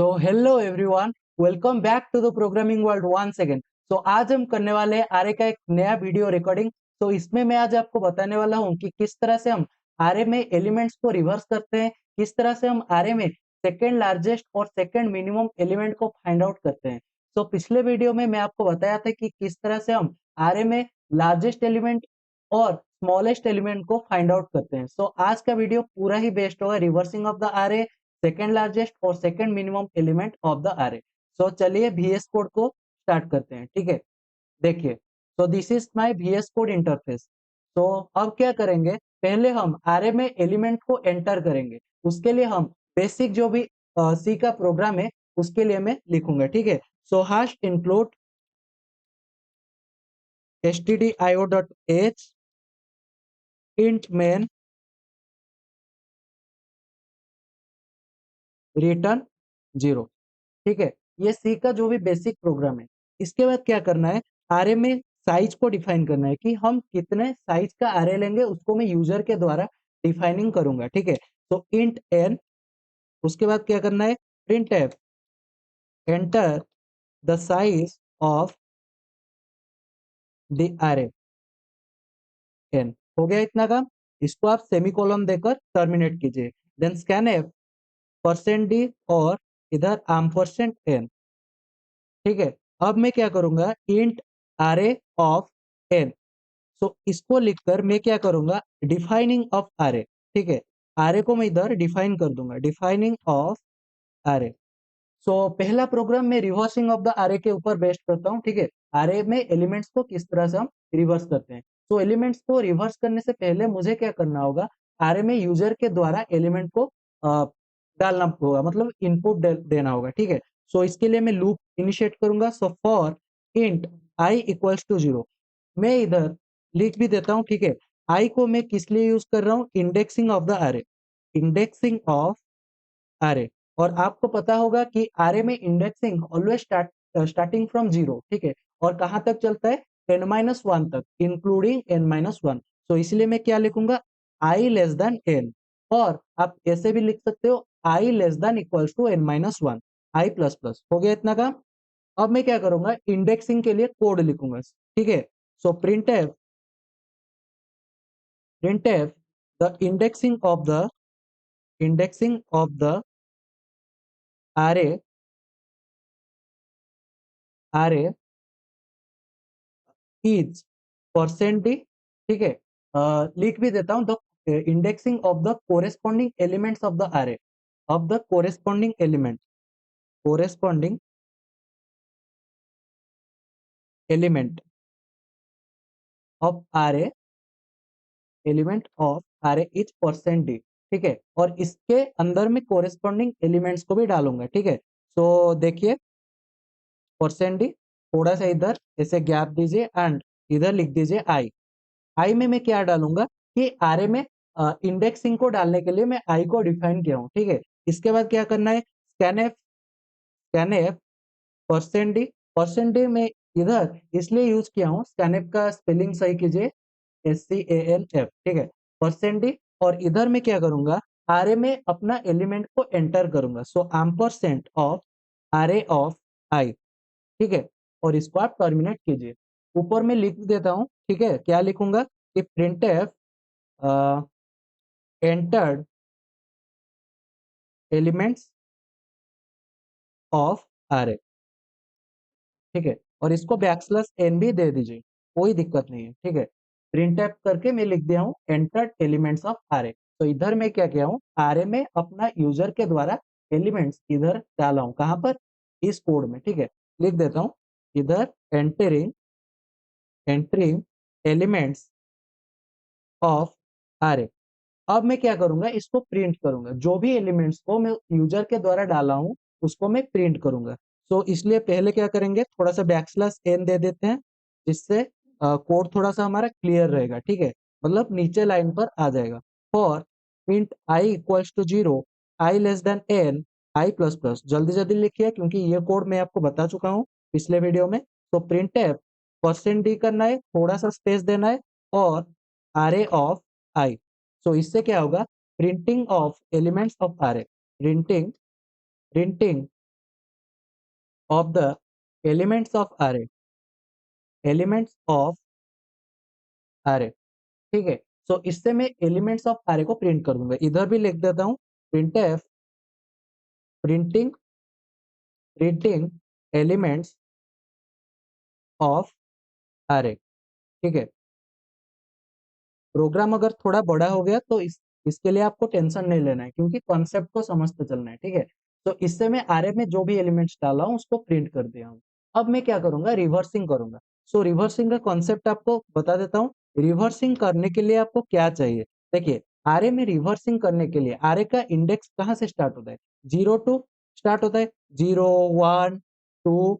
So hello everyone, welcome back to the programming world once again. So आज हम करने वाले हैं आरए का एक नया वीडियो रिकॉर्डिंग। तो इसमें मैं आज आपको बताने वाला हूं कि किस तरह से हम आरए में एलिमेंट्स को रिवर्स करते हैं, किस तरह से हम आरए में सेकेंड लार्जेस्ट और सेकेंड मिनिमम एलिमेंट को फाइंड आउट करते हैं। सो पिछले वीडियो में मैं आपको बताया था कि किस तरह से हम आरए में लार्जेस्ट एलिमेंट और स्मॉलेस्ट एलिमेंट को फाइंड आउट करते हैं। सो आज का वीडियो पूरा ही बेस्ड होगा reversing of the array, second largest और second minimum element of the array। So चलिए VS कोड को स्टार्ट करते हैं। ठीक है, देखिए, so this is my VS code interface. तो अब क्या करेंगे, पहले हम array में एलिमेंट को एंटर करेंगे। उसके लिए हम बेसिक जो भी सी का प्रोग्राम है उसके लिए मैं लिखूंगा। ठीक है, सो hash include stdio.h int main return 0। ठीक है, ये सी का जो भी बेसिक प्रोग्राम है। इसके बाद क्या करना है, आरए में साइज को डिफाइन करना है कि हम कितने साइज का आरए लेंगे, उसको मैं यूजर के द्वारा डिफाइनिंग करूंगा। ठीक है, तो इंट एन। उसके बाद क्या करना है, print f enter the size of the array n. हो गया इतना काम। इसको आप सेमीकोलन देकर टर्मिनेट कीजिए। Then scan f percent d और इधर एम्परसेंट एन। ठीक है, अब मैं क्या करूंगा, इंट आरए ऑफ एन। सो इसको लिखकर मैं क्या करूंगा, डिफाइनिंग ऑफ आरए। ठीक है, आरए को मैं इधर डिफाइन कर दूंगा, डिफाइनिंग ऑफ आरए। सो पहला प्रोग्राम मैं रिवर्सिंग ऑफ द आरए के ऊपर बेस्ड करता हूँ। ठीक है, आरए में एलिमेंट्स को किस तरह से हम रिवर्स करते हैं। तो एलिमेंट्स को रिवर्स करने से पहले मुझे क्या करना होगा, आरए में यूजर के द्वारा एलिमेंट को डालना होगा, मतलब इनपुट देना होगा। ठीक है, सो इसके लिए मैं लूप इनिशिएट करूंगा। So for int I equals to 0 मैं इधर लिख भी देता हूँ। ठीक है, आई को मैं किस लिए यूज कर रहा हूँ, indexing of the array, indexing of array. और आपको पता होगा कि आरए में इंडेक्सिंग ऑलवेज स्टार्टिंग फ्रॉम 0। ठीक है, और कहां तक चलता है, n-1 तक, इंक्लूडिंग n-1। तो इसलिए मैं क्या लिखूंगा, आई लेस देन n। और आप ऐसे भी लिख सकते हो, I less than equals to n-1, I plus plus. हो गया इतना काम। अब मैं क्या करूंगा, इंडेक्सिंग के लिए कोड लिखूंगा। ठीक है, सो printf the indexing of the array is percent D. ठीक है, लिख भी देता हूं, the indexing of the corresponding elements of the array, of the corresponding element of array element of array is percent D. ठीक है, और इसके अंदर में कोरेस्पॉन्डिंग एलिमेंट्स को भी डालूंगा। ठीक है, सो देखिए, परसेंट डी, थोड़ा सा इधर ऐसे गैप दीजिए एंड इधर लिख दीजिए आई। आई में मैं क्या डालूंगा कि आरए में इंडेक्सिंग को डालने के लिए मैं आई को डिफाइन किया हूँ। ठीक है, इसके बाद क्या करना है, स्कैनएफ परसेंट डी में इधर इसलिए यूज किया हूँ, स्कैनएफ का स्पेलिंग सही कीजिए, SCANF। ठीक है, परसेंट डी, और इधर मैं क्या करूंगा, आरए में अपना एलिमेंट को एंटर करूंगा। सो एम्परसेंट ऑफ आरए ऑफ आई। ठीक है, और इसको आप टर्मिनेट कीजिए। ऊपर में लिख देता हूं। ठीक है, क्या लिखूंगा कि printf entered elements of array। ठीक है, और इसको बैकस्लैश n भी दे दीजिए, कोई दिक्कत नहीं है। ठीक है, printf करके मैं लिख दिया हूं एंटर्ड एलिमेंट्स ऑफ array। तो इधर मैं क्या किया हूं, array में अपना यूजर के द्वारा एलिमेंट्स इधर डाला हूं, कहां पर, इस कोड में। ठीक है, लिख देता हूं इधर एंटरिंग एलिमेंट्स ऑफ array। अब मैं क्या करूंगा, इसको प्रिंट करूंगा, जो भी एलिमेंट्स को मैं यूजर के द्वारा डाला हूं उसको मैं प्रिंट करूंगा। तो इसलिए पहले क्या करेंगे, थोड़ा सा बैकस्लैश n दे देते हैं, जिससे कोड थोड़ा सा हमारा क्लियर रहेगा। ठीक है, मतलब नीचे लाइन पर आ जाएगा। For int I equals to 0 i less than n i plus plus. जल्दी जल्दी लिखिए क्योंकि ये कोड मैं आपको बता चुका हूँ पिछले वीडियो में। तो प्रिंट एफ परसेंट डी करना है, थोड़ा सा स्पेस देना है, और array ऑफ आई। सो इससे क्या होगा, printing of elements of array, printing of the elements of अरे, एलिमेंट्स ऑफ अरे, ठीक है। सो इससे मैं एलिमेंट्स ऑफ अरे को प्रिंट कर दूंगा, इधर भी लिख देता हूं printf printing printing elements of array, ठीक है। प्रोग्राम अगर थोड़ा बड़ा हो गया तो इसके लिए आपको टेंशन नहीं लेना है, क्योंकि कॉन्सेप्ट को समझते चलना है, ठीक है। तो इससे मैं अरे में जो भी एलिमेंट्स डाला हूं उसको प्रिंट कर दिया हूं। अब मैं क्या करूंगा, रिवर्सिंग करूंगा। सो रिवर्सिंग का कॉन्सेप्ट आपको बता देता हूँ। रिवर्सिंग करने के लिए आपको क्या चाहिए, देखिए आरे में रिवर्सिंग करने के लिए आरे का इंडेक्स कहाँ से स्टार्ट होता है, 0 to स्टार्ट होता है, 0, 1, 2,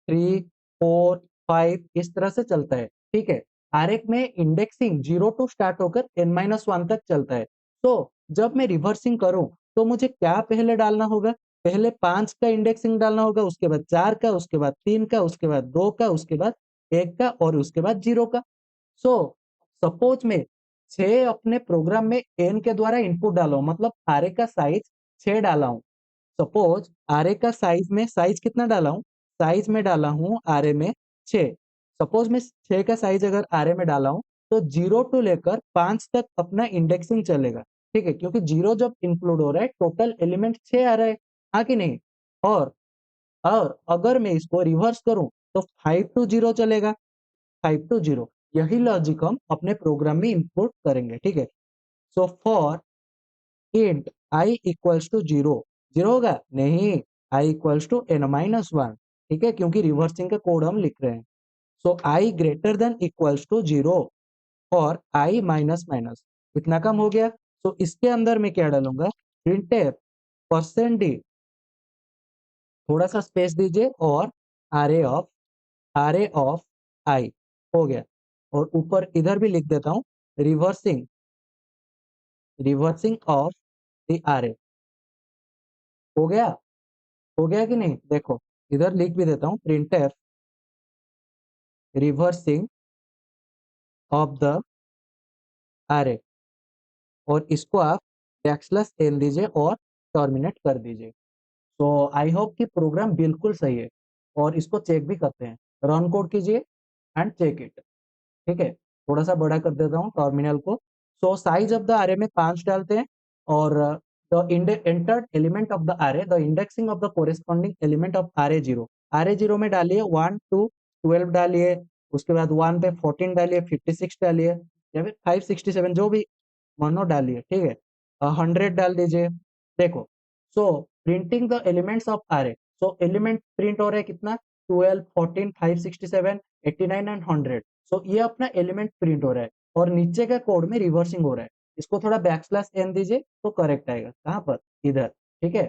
3, 4, 5 इस तरह से चलता है, ठीक है। आरेख में इंडेक्सिंग 0 to स्टार्ट होकर n-1 तक चलता है। तो जब मैं रिवर्सिंग करूं तो मुझे क्या पहले डालना होगा, पहले 5 का इंडेक्सिंग डालना होगा, उसके बाद 4 का, उसके बाद 3 का, उसके बाद 2 का, उसके बाद 1 का और उसके बाद 0 का। सो सपोज में 6 अपने प्रोग्राम में n के द्वारा इनपुट डाला हूं, मतलब आरे का साइज 6 डाला हूं। सपोज आरे का साइज में साइज कितना डाला हूं, साइज में डाला हूं आरे में 6। सपोज मैं 6 का साइज अगर आरे में डाला हूं तो 0 टू लेकर 5 तक अपना इंडेक्सिंग चलेगा, ठीक है, क्योंकि 0 जब इंक्लूड हो रहा है टोटल एलिमेंट 6 आ रहा है, हाँ कि नहीं। और और अगर मैं इसको रिवर्स करूं तो 5 to 0 चलेगा, 5 to 0। यही लॉजिक हम अपने प्रोग्राम में इंपोर्ट करेंगे, ठीक है। So for int I equals to 0, 0 होगा नहीं, आई इक्वल्स टू n-1, ठीक है, क्योंकि रिवर्सिंग का कोड हम लिख रहे हैं। सो आई ग्रेटर देन इक्वल्स टू 0 और आई माइनस माइनस इतना कम हो गया। सो इसके अंदर मैं क्या डालूंगा, प्रिंटफ %d, थोड़ा सा स्पेस दीजिए, और array of आई हो गया। और ऊपर इधर भी लिख देता हूं reversing reversing of the array, हो गया, हो गया कि नहीं, देखो इधर लिख भी देता हूं printf reversing of the array, और इसको आप \n दीजिए और टर्मिनेट कर दीजिए। तो आई होप कि प्रोग्राम बिल्कुल सही है, और इसको चेक भी करते हैं, रन कोड कीजिए एंड चेक इट, ठीक है। थोड़ा सा बड़ा कर देता हूँ टर्मिनल को। सो साइज ऑफ द अरे में 5 डालते हैं, और the entered element of the array, the indexing of the corresponding element of array 0, अरे 0 में डालिए 1 to 12 डालिए, उसके बाद 1 पे 14 डालिए, 56 डालिए, या फिर 567 जो भी मानो डालिए, ठीक है। 100 डाल दीजिए, देखो। सो प्रिंटिंग द एलिमेंट्स ऑफ अरे, सो एलिमेंट प्रिंट हो रहा है कितना, 12, 14, 567, 89 एंड 100। सो ये अपना एलिमेंट प्रिंट हो रहा है, और नीचे का कोड में रिवर्सिंग हो रहा है। इसको थोड़ा \n दीजिए तो करेक्ट आएगा, कहाँ पर, इधर, ठीक है।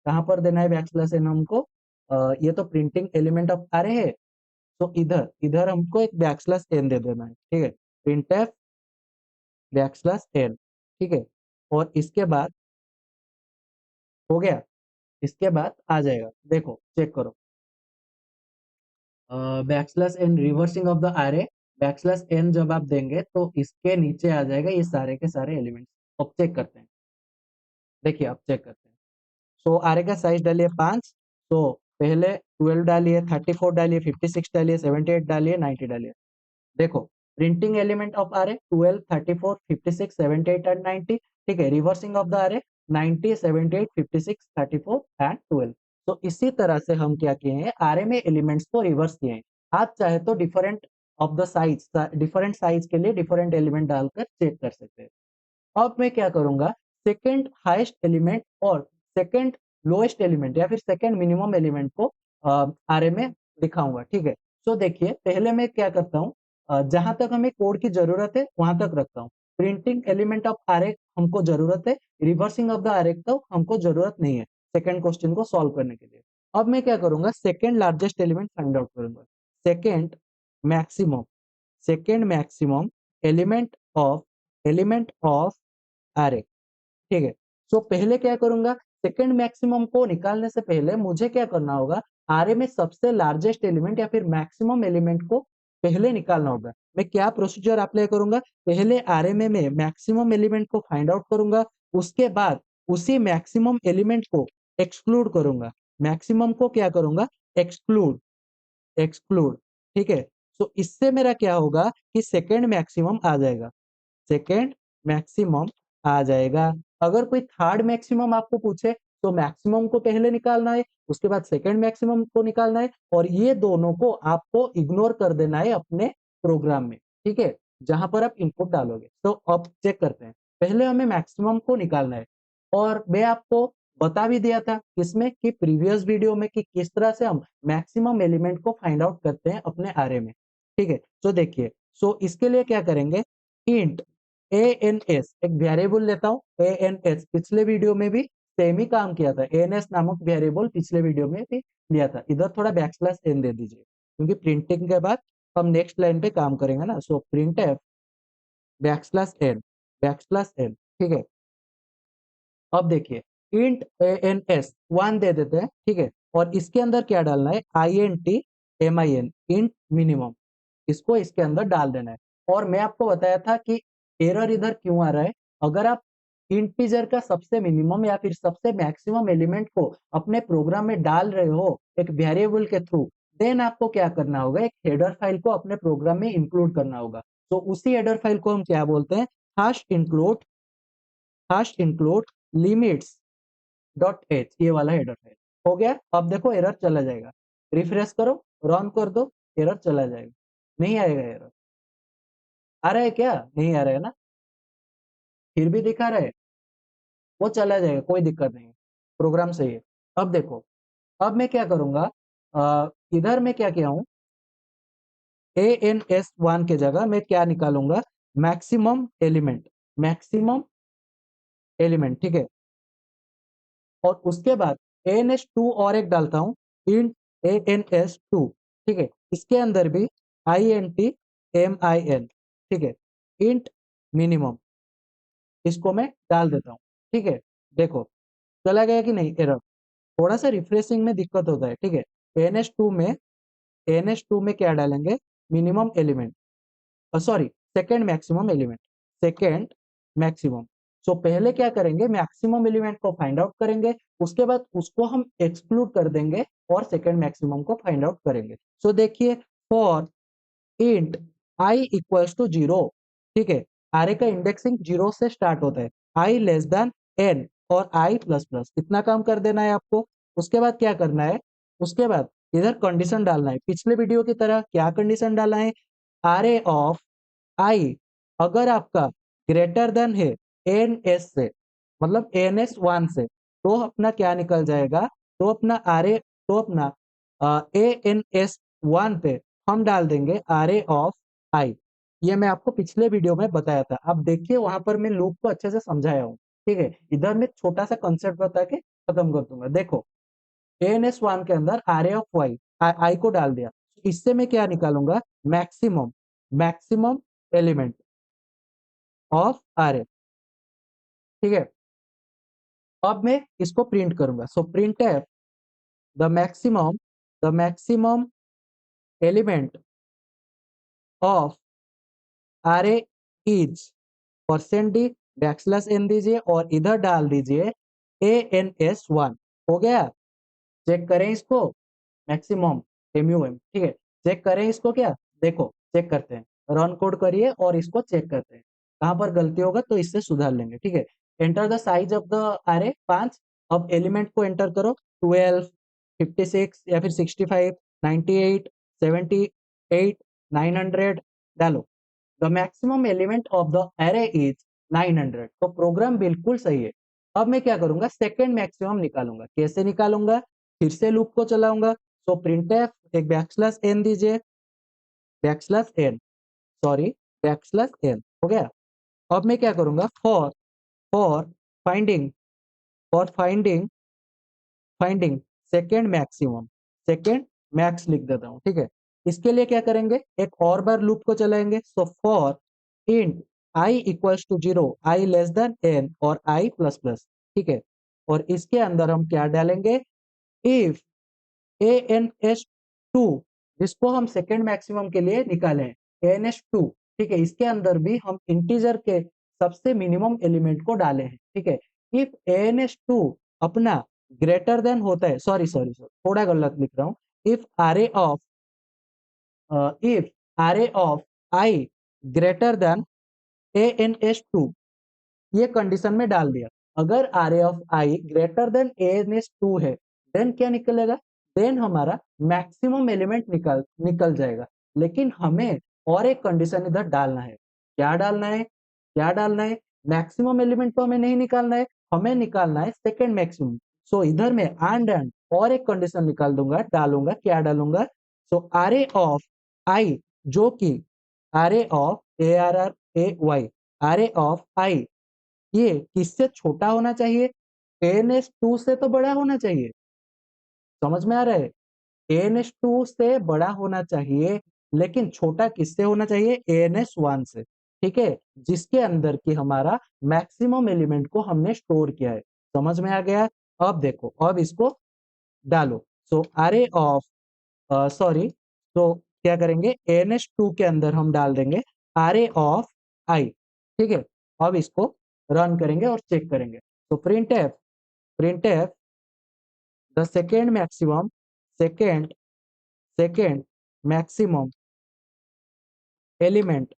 कहाँ पर देना है \n हमको, ये तो प्रिंटिंग एलिमेंट ऑफ अरे है, तो इधर इधर हमको एक \n दे देना है, ठीक है। प्रिंटफ \n, ठीक है। और इसके बाद हो गया, इसके बाद आ जाएगा, देखो चेक करो, \n रिवर्सिंग ऑफ द अरे, \n जब आप देंगे तो इसके नीचे आ जाएगा ये सारे के सारे एलिमेंट्स। अब चेक करते हैं, देखिए अब चेक करते हैं। सो अरे का साइज डालिए 5, तो पहले 12 डालिए, 34 डालिए, 56 डालिए, 78 डालिए, 90 डालिए, देखो प्रिंटिंग एलिमेंट ऑफ अरे 12, 34, 56, 78 एंड 90, ठीक है। रिवर्सिंग ऑफ द अरे 90, 78, 56, 34 एंड 12। तो इसी तरह से हम क्या किए हैं, अरे में एलिमेंट्स को रिवर्स किए हैं। आप चाहे तो different of the size, different size के लिए डिफरेंट एलिमेंट डालकर चेक कर सकते हैं। अब मैं क्या करूंगा, सेकंड हाईएस्ट एलिमेंट और सेकंड लोएस्ट एलिमेंट या फिर सेकंड मिनिमम एलिमेंट को आरे में दिखाऊंगा, ठीक है। तो देखिए पहले मैं क्या करता हूँ, जहां तक हमें कोड की जरूरत है वहां तक रखता हूँ। प्रिंटिंग एलिमेंट ऑफ आरे हमको जरूरत है, रिवर्सिंग ऑफ द आरे तो हमको जरूरत नहीं है सेकंड क्वेश्चन को सॉल्व करने के लिए। अब मैं क्या करूंगा, second largest element find out करूंगा, second maximum second maximum element of array, ठीक है। सो पहले क्या करूंगा, सेकंड मैक्सिमम को निकालने से पहले मुझे क्या करना होगा, आरे में सबसे लार्जेस्ट एलिमेंट या फिर मैक्सिमम एलिमेंट को पहले निकालना होगा। मैं क्या प्रोसीजर अप्लाई करूंगा, पहले आरे में मैं मैक्सिमम एलिमेंट को फाइंड आउट करूंगा, उसके बाद उसी मैक्सिमम एलिमेंट को एक्सक्लूड करूंगा, मैक्सिमम को क्या करूंगा, एक्सक्लूड एक्सक्लूड, ठीक है। तो इससे मेरा क्या होगा कि सेकेंड मैक्सिमम आ जाएगा, सेकेंड मैक्सिमम आ जाएगा। अगर कोई थर्ड मैक्सिमम आपको पूछे तो मैक्सिमम को पहले निकालना है, उसके बाद सेकेंड मैक्सिमम को निकालना है, और ये दोनों को आपको इग्नोर कर देना है अपने प्रोग्राम में, ठीक है, जहां पर आप इनपुट डालोगे। तो अब चेक करते हैं, पहले हमें मैक्सिमम को निकालना है, और मैं आपको बता भी दिया था किसमें कि प्रीवियस वीडियो में कि किस तरह से हम मैक्सिमम एलिमेंट को फाइंड आउट करते हैं अपने आरे में, ठीक है। तो देखिए, सो इसके लिए क्या करेंगे, इंट ans एक वेरिएबल लेता हूं ans, पिछले वीडियो में भी सेम ही काम किया था, ans नामक वेरिएबल पिछले वीडियो में भी लिया था। इधर थोड़ा बैकस्लैश n दे दीजिए क्योंकि प्रिंटिंग के बाद हम नेक्स्ट लाइन पे काम करेंगे ना। सो प्रिंटफ बैकस्लैश n, ठीक है। अब देखिए, इंट ans 1 दे देते हैं, ठीक है, और इसके अंदर क्या डालना है, int min, इंट मिनिमम, इसको इसके अंदर डाल देना है। और मैं आपको बताया था कि एरर इधर क्यों आ रहा है, अगर आप इंटीजर का सबसे मिनिमम या फिर सबसे मैक्सिमम एलिमेंट को अपने प्रोग्राम में डाल रहे हो एक वेरिएबल के थ्रू, देन आपको क्या करना होगा, एक हेडर फाइल को अपने प्रोग्राम में इंक्लूड करना होगा। तो उसी हेडर फाइल को हम क्या बोलते हैं, हाश इंक्लूड लिमिट्स डॉट एच, ये वाला हेडर फाइल हो गया। अब देखो एरर चला जाएगा, रिफ्रेश करो, रन कर दो, एरर चला जाएगा, नहीं आएगा एरर। आ रहा है क्या, नहीं आ रहा है ना, फिर भी दिखा रहा है, वो चला जाएगा, कोई दिक्कत नहीं, प्रोग्राम सही है। अब देखो, अब मैं क्या करूंगा, इधर मैं क्या किया हूं, ans1 के जगह मैं क्या निकालूंगा, मैक्सिमम एलिमेंट, मैक्सिमम एलिमेंट, ठीक है। और उसके बाद ans2 और एक डालता हूं, इंट ans2, ठीक है, इसके अंदर भी int min, ठीक है, इंट मिनिमम, इसको मैं डाल देता हूं, ठीक है। देखो चला गया कि नहीं एरर, थोड़ा सा रिफ्रेशिंग में दिक्कत होता है, ठीक है। ns2 में क्या डालेंगे, minimum element, sorry second maximum element, second maximum. So पहले क्या करेंगे, मैक्सिमम एलिमेंट को फाइंड आउट करेंगे, उसके बाद उसको हम एक्सक्लूड कर देंगे और सेकेंड मैक्सिमम को फाइंड आउट करेंगे। सो देखिए, for int I equals to 0, ठीक है, आरे का इंडेक्सिंग 0 से स्टार्ट होता है, आई लेस देन n और आई प्लस प्लस, इतना काम कर देना है आपको। उसके बाद क्या करना है, उसके बाद इधर कंडीशन डालना है, पिछले वीडियो की तरह क्या कंडीशन डालना है, आरे ऑफ आई अगर आपका ग्रेटर देन है एन एस से, मतलब एन एस 1 से, तो अपना क्या निकल जाएगा, तो अपना आरे, तो अपना ए एन एस 1 पे हम डाल देंगे आरे ऑफ आई। ये मैं आपको पिछले वीडियो में बताया था, आप देखिए वहां पर मैं लूप को अच्छे से समझाया हूँ, ठीक है। इधर मैं छोटा सा कंसेप्ट बता के खत्म कर दूंगा। देखो, एन एस 1 के अंदर आरे ऑफ वाई, आई को डाल दिया, इससे मैं क्या निकालूंगा, maximum, maximum element of array, ठीक है। अब मैं इसको प्रिंट करूंगा, so print f the maximum element of array is percent d backslash n दीजिए और इधर डाल दीजिए ए एन एस 1, हो गया। चेक करें इसको, मैक्सिमम एम, ठीक है, चेक करें इसको, क्या देखो, चेक करते हैं, रन कोड करिए और इसको चेक करते हैं, कहां पर गलती होगा तो इससे सुधार लेंगे, ठीक है। Enter the size of the अरे 5, अब एलिमेंट को एंटर करो, 12, 56 या फिर 65, 98, 78, 900 डालो। The maximum element of the array is 900, तो प्रोग्राम बिल्कुल सही है। अब मैं क्या करूंगा, सेकेंड मैक्सिमम निकालूंगा, कैसे निकालूंगा, फिर से लूप को चलाऊंगा, तो प्रिंटफ एक बैकस्लैश एन दीजिए, backslash n, sorry, backslash n, हो गया। अब मैं क्या करूंगा, for finding for finding finding second maximum, second max लिख देता हूं, ठीक है। इसके लिए क्या करेंगे, एक और बार लूप को चलाएंगे, so for int I equals to 0, i less than n और आई प्लस प्लस, ठीक है। और इसके अंदर हम क्या डालेंगे, इफ ans2, जिसको हम सेकेंड मैक्सिमम के लिए निकाले ans2, ठीक है, इसके अंदर भी हम इंटीजर के सबसे मिनिमम एलिमेंट को डाले हैं, ठीक है। इफ ans2 अपना ग्रेटर देन होता है, सॉरी सॉरी सॉरी, थोड़ा गलत लिख रहा हूँ, if array of I greater than ANS2, ये कंडीशन में डाल दिया। अगर array of I greater than ANS2 है, देन क्या निकलेगा? देन हमारा मैक्सिमम एलिमेंट निकल जाएगा। लेकिन हमें और एक कंडीशन इधर डालना है। क्या डालना है? क्या डालना है? मैक्सिमम एलिमेंट तो हमें नहीं निकालना है, हमें निकालना है सेकेंड मैक्सिमम। सो इधर में एंड और एक कंडीशन निकाल दूंगा, डालूंगा। क्या डालूंगा? सो array of I, जो कि array of ARRAY, array of I ये किससे छोटा होना चाहिए? ANS2 से तो बड़ा होना चाहिए। समझ में आ रहा है? ANS2 से बड़ा होना चाहिए, लेकिन छोटा किससे होना चाहिए? ANS1 से। ठीक है, जिसके अंदर की हमारा मैक्सिमम एलिमेंट को हमने स्टोर किया है। समझ में आ गया? अब देखो, अब इसको डालो। सो array of सॉरी, तो क्या करेंगे? ANS2 के अंदर हम डाल देंगे array of I। ठीक है, अब इसको रन करेंगे और चेक करेंगे। तो printf the second maximum element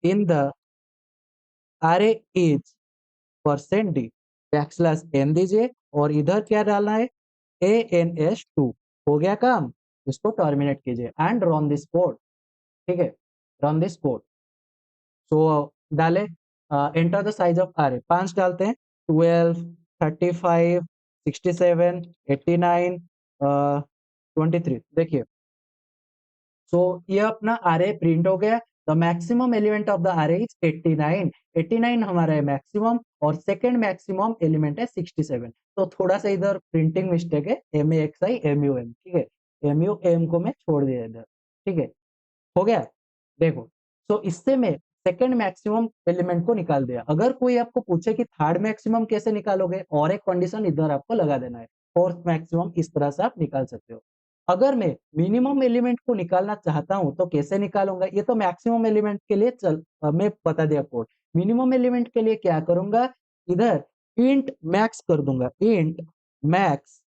in the array is %d, \n दीजिए और इधर क्या डालना है? ANS2। हो गया काम, इसको टर्मिनेट कीजिए एंड रन दिस कोड। ठीक है, रन दिस कोड। सो डाले enter the size of array, 5 डालते हैं। 12, 35, 67, 89, 23। देखिए, सो ये अपना array प्रिंट हो गया। The maximum element of the array is 89। 89 हमारा है मैक्सिमम और सेकेंड मैक्सिमम एलिमेंट है 67। तो थोड़ा सा इधर प्रिंटिंग मिस्टेक है, MAXI MUM। ठीक है, MUM को मैं छोड़ दिया इधर। ठीक है, हो गया। देखो, तो इससे मैं सेकंड मैक्सिमम एलिमेंट को निकाल दिया। अगर कोई आपको पूछे कि थर्ड मैक्सिमम कैसे निकालोगे, और एक कंडीशन इधर आपको लगा देना है। फोर्थ मैक्सिमम इस तरह से आप निकाल सकते हो। अगर मैं मिनिमम एलिमेंट को निकालना चाहता हूं तो कैसे निकालूंगा? ये तो मैक्सिमम एलिमेंट के लिए मैं बता दिया कोड। मिनिमम एलिमेंट के लिए क्या करूंगा? इधर इंट मैक्स कर दूंगा। इंट मैक्स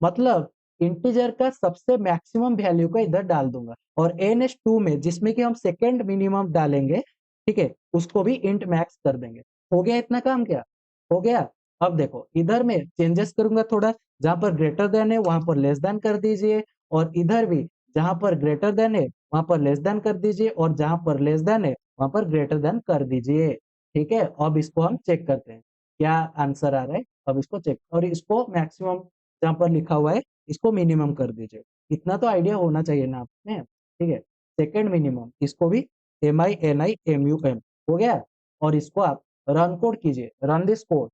मतलब इंटीजर का सबसे मैक्सिमम वैल्यू को इधर डाल दूंगा, और NS2 में जिसमें कि हम सेकेंड मिनिमम डालेंगे, ठीक है, उसको भी इंट मैक्स कर देंगे। हो गया इतना काम? क्या हो गया? अब देखो, इधर में चेंजेस करूंगा थोड़ा। जहां पर ग्रेटर देन है वहां पर लेस देन कर दीजिए, और इधर भी जहां पर ग्रेटर देन है वहां पर लेस देन कर दीजिए, और जहां पर लेस देन है वहां पर ग्रेटर देन कर दीजिए। ठीक है, अब इसको हम चेक करते हैं क्या आंसर आ रहा है। अब इसको चेक, और इसको मैक्सिमम जहां पर लिखा हुआ है इसको मिनिमम कर दीजिए। इतना तो आइडिया होना चाहिए ना आपने। ठीक है, सेकंड मिनिमम, इसको भी MINIMUM हो गया। और इसको आप रन कोड कीजिए, run this code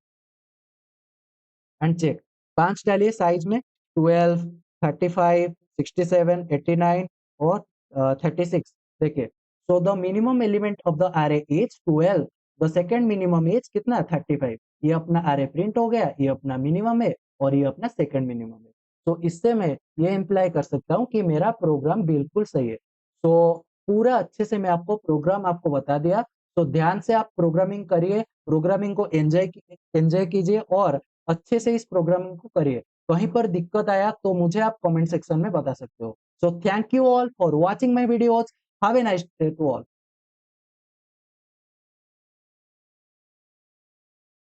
and check. 5 डालिए साइज में, 12, 35, 67, 89 और 36। देखिए, so the minimum element of the array is 12, the second minimum is कितना? 35। ये अपना array प्रिंट हो गया, ये अपना मिनिमम है और ये अपना सेकंड मिनिमम है। तो इससे मैं ये इंप्लाई कर सकता हूँ कि मेरा प्रोग्राम बिल्कुल सही है। तो पूरा अच्छे से मैं आपको प्रोग्राम आपको बता दिया। तो ध्यान से आप प्रोग्रामिंग करिए, प्रोग्रामिंग को एंजॉय कीजिए और अच्छे से इस प्रोग्रामिंग को करिए। कहीं पर दिक्कत आया तो मुझे आप कमेंट सेक्शन में बता सकते हो। So thank you all for watching my videos. Have a nice day to all.